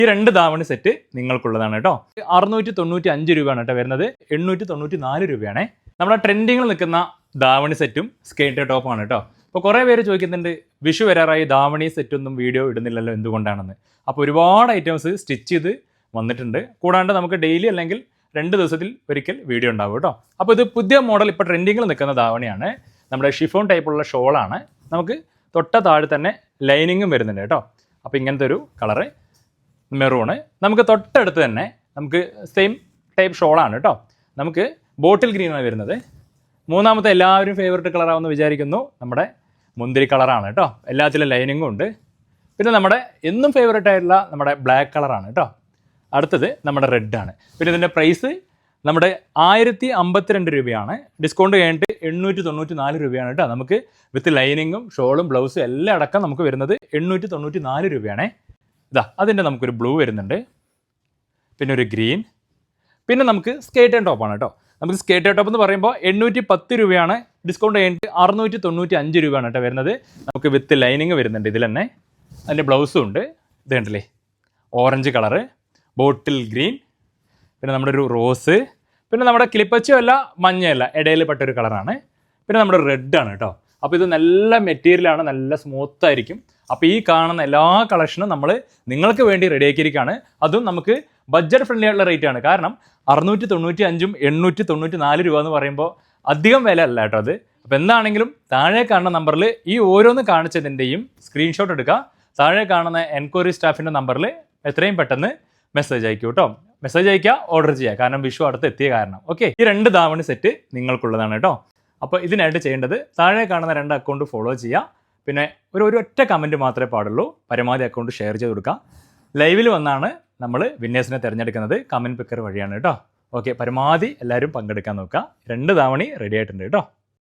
ഈ 2 ധാവണി സെറ്റ് നിങ്ങൾക്കുള്ളതാണ് കേട്ടോ. 695 രൂപയാണ് കേട്ടോ വരുന്നത്. 894 രൂപയാണേ. നമ്മുടെ ട്രെൻഡിങ്ങിൽ നിൽക്കുന്ന ധാവണി സെറ്റും സ്കേർട്ട് ടോപ്പാണ് കേട്ടോ. അപ്പോൾ കുറേ പേര് ചോദിക്കുന്നുണ്ട്, വിഷു വരാറായി ധാവണി സെറ്റൊന്നും വീഡിയോ ഇടുന്നില്ലല്ലോ എന്തുകൊണ്ടാണെന്ന്. അപ്പോൾ ഒരുപാട് ഐറ്റംസ് സ്റ്റിച്ച് ചെയ്ത് വന്നിട്ടുണ്ട്. കൂടാണ്ട് നമുക്ക് ഡെയിലി അല്ലെങ്കിൽ 2 ദിവസത്തിൽ ഒരിക്കൽ വീഡിയോ ഉണ്ടാവും കേട്ടോ. അപ്പോൾ ഇത് പുതിയ മോഡൽ ഇപ്പോൾ ട്രെൻഡിങ്ങിൽ നിൽക്കുന്ന ധാവണിയാണ്. നമ്മുടെ ഷിഫോൺ ടൈപ്പുള്ള ഷോളാണ്. നമുക്ക് തൊട്ട താഴെ തന്നെ ലൈനിങ്ങും വരുന്നുണ്ട് കേട്ടോ. അപ്പോൾ ഇങ്ങനത്തെ ഒരു കളറ് മെറൂണ്. നമുക്ക് തൊട്ടടുത്ത് തന്നെ നമുക്ക് സെയിം ടൈപ്പ് ഷോളാണ് കേട്ടോ. നമുക്ക് ബോട്ടിൽ ഗ്രീനാണ് വരുന്നത്. മൂന്നാമത്തെ എല്ലാവരും ഫേവറേറ്റ് കളറാണെന്ന് വിചാരിക്കുന്നു, നമ്മുടെ മുന്തിരി കളറാണ് കേട്ടോ. എല്ലാത്തിലും ലൈനിങ്ങും ഉണ്ട്. പിന്നെ നമ്മുടെ എന്നും ഫേവറേറ്റ് ആയിട്ടുള്ള നമ്മുടെ ബ്ലാക്ക് കളറാണ് കേട്ടോ. അടുത്തത് നമ്മുടെ റെഡാണ്. പിന്നെ ഇതിൻ്റെ പ്രൈസ് നമ്മുടെ 1052 രൂപയാണ്. ഡിസ്കൗണ്ട് കഴിഞ്ഞിട്ട് 894 രൂപയാണ് കേട്ടോ. നമുക്ക് വിത്ത് ലൈനിങ്ങും ഷോളും ബ്ലൗസും എല്ലാം അടക്കം നമുക്ക് വരുന്നത് 894 രൂപയാണേ. ഇതാ അതിൻ്റെ നമുക്കൊരു ബ്ലൂ വരുന്നുണ്ട്, പിന്നെ ഒരു ഗ്രീൻ, പിന്നെ നമുക്ക് സ്കേർട്ട് ആൻഡ് ടോപ്പാണ് കേട്ടോ. നമുക്ക് സ്കേർട്ട് ആൻഡ് ടോപ്പ് എന്ന് പറയുമ്പോൾ 810 രൂപയാണ്. ഡിസ്കൗണ്ട് കഴിഞ്ഞിട്ട് 695 രൂപയാണ് കേട്ടോ വരുന്നത്. നമുക്ക് വിത്ത് ലൈനിങ് വരുന്നുണ്ട് ഇതിൽ തന്നെ. അതിൻ്റെ ബ്ലൗസും ഉണ്ട്. ഇത് കണ്ടില്ലേ, ഓറഞ്ച് കളറ്, ബോട്ടിൽ ഗ്രീൻ, പിന്നെ നമ്മുടെ ഒരു റോസ്, പിന്നെ നമ്മുടെ കിളിപ്പച്ചയും അല്ല മഞ്ഞയല്ല ഇടയിൽ പെട്ടൊരു കളറാണ്. പിന്നെ നമ്മുടെ റെഡാണ് കേട്ടോ. അപ്പോൾ ഇത് നല്ല മെറ്റീരിയലാണ്, നല്ല സ്മൂത്ത് ആയിരിക്കും. അപ്പോൾ ഈ കാണുന്ന എല്ലാ കളക്ഷനും നമ്മൾ നിങ്ങൾക്ക് വേണ്ടി റെഡിയാക്കിയിരിക്കുകയാണ്. അതും നമുക്ക് ബഡ്ജറ്റ് ഫ്രണ്ട്ലി ആയിട്ടുള്ള റേറ്റ് ആണ്. കാരണം 695ഉം 894 രൂപ എന്ന് പറയുമ്പോൾ അധികം വില അല്ല കേട്ടോ അത്. അപ്പോൾ എന്താണെങ്കിലും താഴെ കാണുന്ന നമ്പറിൽ ഈ ഓരോന്ന് കാണിച്ചതിൻ്റെയും സ്ക്രീൻഷോട്ട് എടുക്കുക. താഴെ കാണുന്ന എൻക്വയറി സ്റ്റാഫിൻ്റെ നമ്പറിൽ എത്രയും പെട്ടെന്ന് മെസ്സേജ് അയക്കൂ കേട്ടോ. മെസ്സേജ് അയക്കുക, ഓർഡർ ചെയ്യുക. കാരണം വിഷു അടുത്ത് എത്തിയ കാരണം. ഓക്കെ, ഈ 2 ധാവണി സെറ്റ് നിങ്ങൾക്കുള്ളതാണ് കേട്ടോ. അപ്പോൾ ഇതിനായിട്ട് ചെയ്യേണ്ടത് താഴെ കാണുന്ന 2 അക്കൗണ്ട് ഫോളോ ചെയ്യുക. പിന്നെ ഒരു ഒറ്റ കമൻറ്റ് മാത്രമേ പാടുള്ളൂ. പരമാവധി അക്കൗണ്ട് ഷെയർ ചെയ്ത് കൊടുക്കുക. ലൈവിൽ വന്നാണ് നമ്മൾ വിന്നേഴ്സിനെ തിരഞ്ഞെടുക്കുന്നത്. കമൻറ്റ് പിക്കർ വഴിയാണ് കേട്ടോ. ഓക്കെ, പരമാവധി എല്ലാവരും പങ്കെടുക്കാൻ നോക്കുക. 2 ധാവണി റെഡി ആയിട്ടുണ്ട് കേട്ടോ.